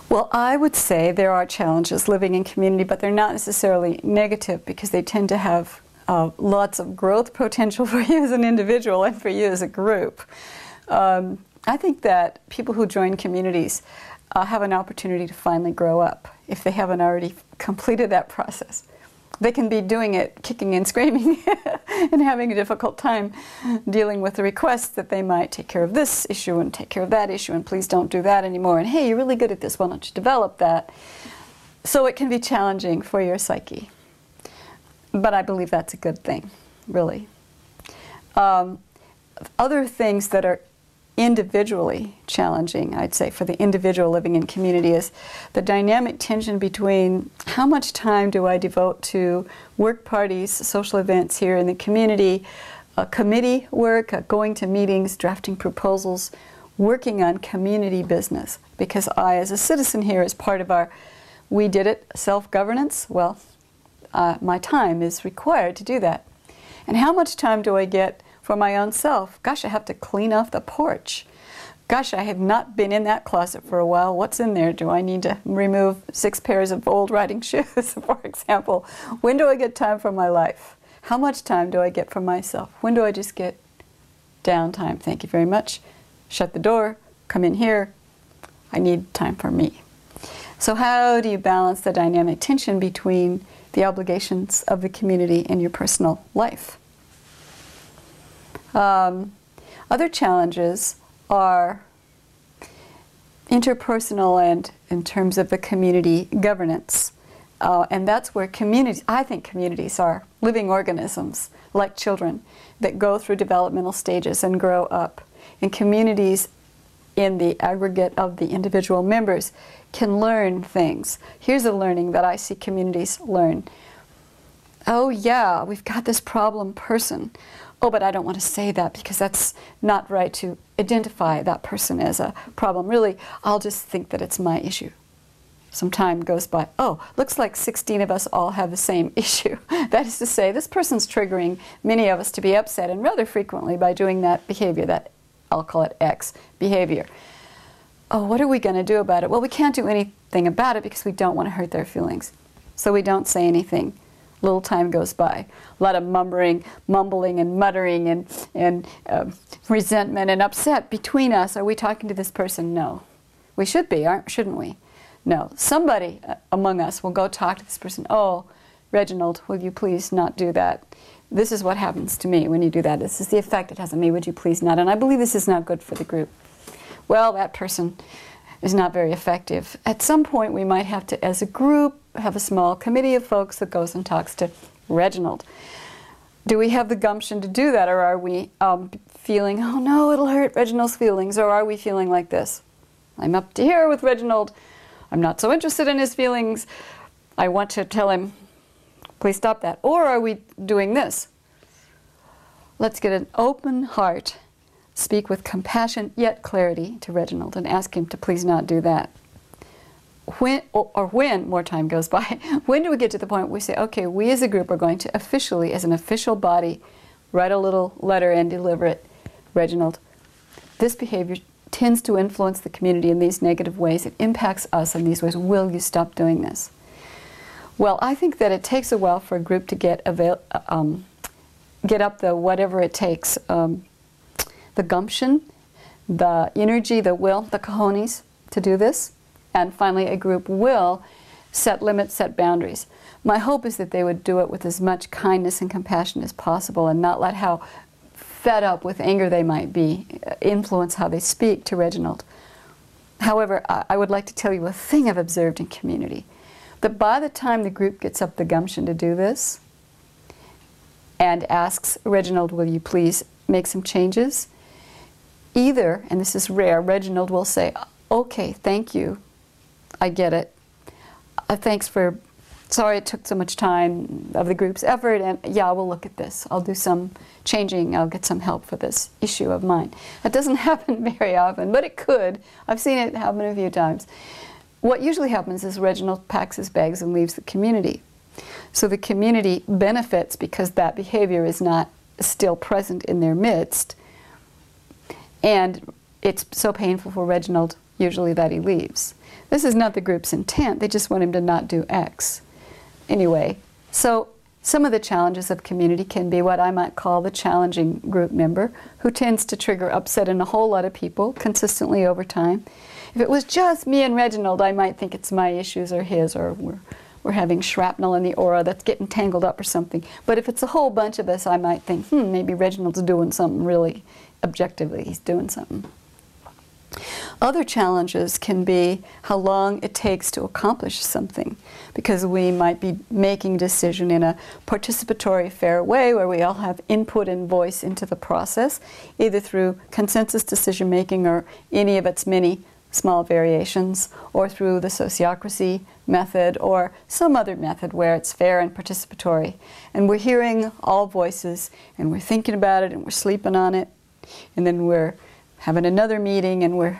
Well, I would say there are challenges living in community, but they're not necessarily negative because they tend to have lots of growth potential for you as an individual and for you as a group. I think that people who join communities have an opportunity to finally grow up if they haven't already completed that process. They can be doing it kicking and screaming and having a difficult time dealing with the requests that they might take care of this issue and take care of that issue and please don't do that anymore and hey, you're really good at this, why don't you develop that? So it can be challenging for your psyche. But I believe that's a good thing, really. Other things that are individually challenging, I'd say, for the individual living in community is the dynamic tension between how much time do I devote to work parties, social events here in the community, committee work, going to meetings, drafting proposals, working on community business. Because I, as a citizen here, as part of our We Did It self-governance, well, my time is required to do that. And how much time do I get for my own self? Gosh, I have to clean off the porch. Gosh, I have not been in that closet for a while. What's in there? Do I need to remove 6 pairs of old riding shoes, for example? When do I get time for my life? How much time do I get for myself? When do I just get downtime? Thank you very much. Shut the door, come in here. I need time for me. So how do you balance the dynamic tension between the obligations of the community and your personal life? Other challenges are interpersonal and in terms of the community governance. And that's where communities, I think communities are living organisms like children that go through developmental stages and grow up. And communities in the aggregate of the individual members can learn things. Here's a learning that I see communities learn. Oh yeah, we've got this problem person. Oh, but I don't want to say that because that's not right to identify that person as a problem. Really, I'll just think that it's my issue. Some time goes by. Oh, looks like 16 of us all have the same issue. That is to say, this person's triggering many of us to be upset, and rather frequently by doing that behavior, that I'll call it X behavior. Oh, what are we going to do about it? Well, we can't do anything about it because we don't want to hurt their feelings. So we don't say anything. Little time goes by. A lot of mumbling and muttering and resentment and upset between us. Are we talking to this person? No. We should be, shouldn't we? No. Somebody among us will go talk to this person. Oh, Reginald, will you please not do that? This is what happens to me when you do that. This is the effect it has on me. Would you please not? And I believe this is not good for the group. Well, that person is not very effective. At some point, we might have to, as a group, have a small committee of folks that goes and talks to Reginald. Do we have the gumption to do that, or are we feeling, oh no, it'll hurt Reginald's feelings, or are we feeling like this? I'm up to here with Reginald. I'm not so interested in his feelings. I want to tell him, please stop that. Or are we doing this? Let's get an open heart, speak with compassion yet clarity to Reginald and ask him to please not do that. When more time goes by, when do we get to the point where we say, okay, we as a group are going to officially, as an official body, write a little letter and deliver it. Reginald, this behavior tends to influence the community in these negative ways. It impacts us in these ways. Will you stop doing this? Well, I think that it takes a while for a group to get up the whatever it takes, the gumption, the energy, the will, the cojones to do this. And finally, a group will set limits, set boundaries. My hope is that they would do it with as much kindness and compassion as possible and not let how fed up with anger they might be influence how they speak to Reginald. However, I would like to tell you a thing I've observed in community. That by the time the group gets up the gumption to do this and asks, Reginald, will you please make some changes? Either, and this is rare, Reginald will say, okay, thank you. I get it. Thanks for, sorry it took so much time of the group's effort, and yeah, we'll look at this. I'll do some changing. I'll get some help for this issue of mine. That doesn't happen very often, but it could. I've seen it happen a few times. What usually happens is Reginald packs his bags and leaves the community. So the community benefits because that behavior is not still present in their midst. And it's so painful for Reginald usually that he leaves. This is not the group's intent. They just want him to not do X. Anyway, so some of the challenges of community can be what I might call the challenging group member, who tends to trigger upset in a whole lot of people consistently over time. If it was just me and Reginald, I might think it's my issues or his, or we're having shrapnel in the aura that's getting tangled up or something. But if it's a whole bunch of us, I might think, maybe Reginald's doing something really objectively. He's doing something. Other challenges can be how long it takes to accomplish something, because we might be making a decision in a participatory, fair way where we all have input and voice into the process, either through consensus decision making or any of its many small variations, or through the sociocracy method or some other method where it's fair and participatory. And we're hearing all voices, and we're thinking about it, and we're sleeping on it, and then we're having another meeting, and we're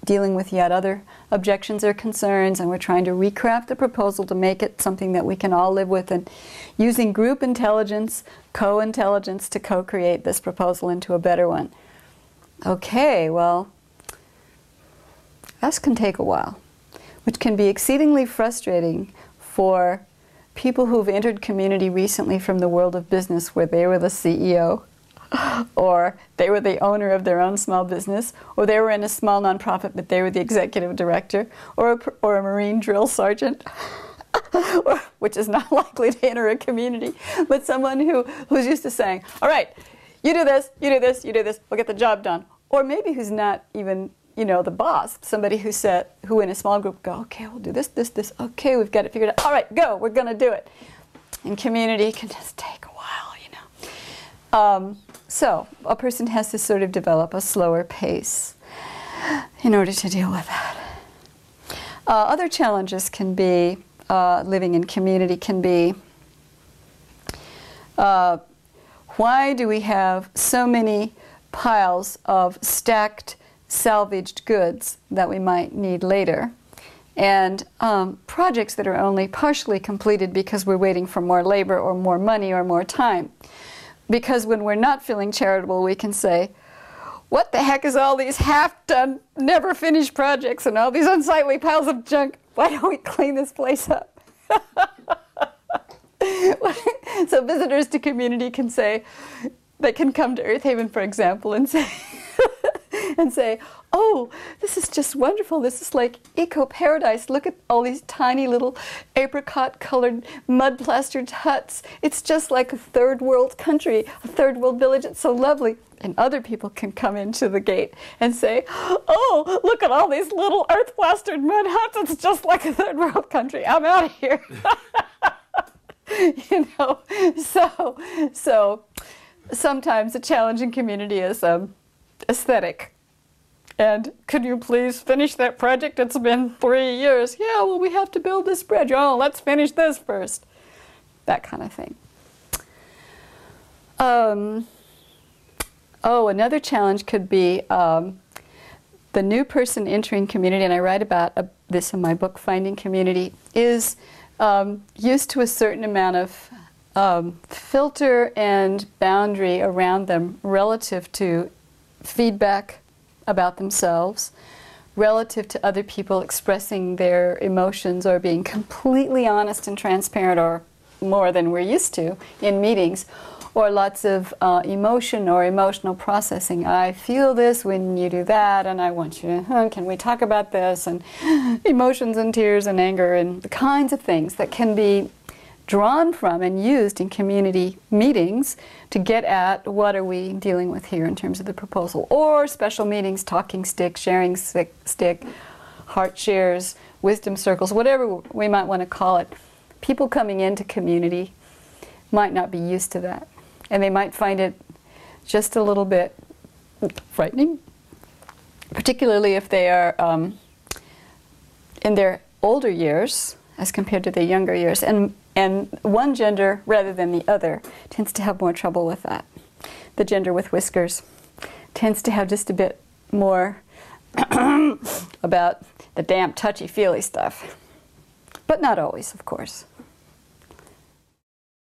dealing with yet other objections or concerns, and we're trying to recraft the proposal to make it something that we can all live with, and using group intelligence, co-intelligence to co-create this proposal into a better one. Okay, well, that can take a while, which can be exceedingly frustrating for people who've entered community recently from the world of business, where they were the CEO, or they were the owner of their own small business, or they were in a small nonprofit but they were the executive director, or a Marine drill sergeant, which is not likely to enter a community, but someone who's used to saying, all right, you do this, you do this, you do this, we'll get the job done. Or maybe who's not even, the boss, somebody who in a small group go, okay, we'll do this, this, this, okay, we've got it figured out, all right, go, we're going to do it. And community can just take a while, So a person has to sort of develop a slower pace in order to deal with that. Other challenges can be, living in community can be, why do we have so many piles of stacked salvaged goods that we might need later, and projects that are only partially completed because we're waiting for more labor or more money or more time? Because when we're not feeling charitable, we can say, what the heck is all these half-done, never-finished projects and all these unsightly piles of junk? Why don't we clean this place up? So visitors to community can say, they can come to Earth Haven, for example, and say, oh, this is just wonderful. This is like eco-paradise. Look at all these tiny little apricot-colored, mud-plastered huts. It's just like a third world country, a third world village. It's so lovely. And other people can come into the gate and say, oh, look at all these little earth-plastered mud huts. It's just like a third world country. I'm out of here. So sometimes a challenging community is aesthetic. And could you please finish that project? It's been 3 years. Yeah, well, we have to build this bridge. Oh, let's finish this first. That kind of thing. Another challenge could be the new person entering community, and I write about this in my book, Finding Community, is used to a certain amount of filter and boundary around them relative to feedback about themselves, relative to other people expressing their emotions or being completely honest and transparent, or more than we're used to in meetings, or lots of emotion or emotional processing. I feel this when you do that, and I want you to, can we talk about this, and emotions and tears and anger and the kinds of things that can be drawn from and used in community meetings to get at what are we dealing with here in terms of the proposal. Or special meetings, talking stick, sharing stick, heart shares, wisdom circles, whatever we might want to call it. People coming into community might not be used to that, and they might find it just a little bit frightening, particularly if they are in their older years as compared to their younger years. And one gender, rather than the other, tends to have more trouble with that. The gender with whiskers tends to have just a bit more about the damn touchy-feely stuff. But not always, of course.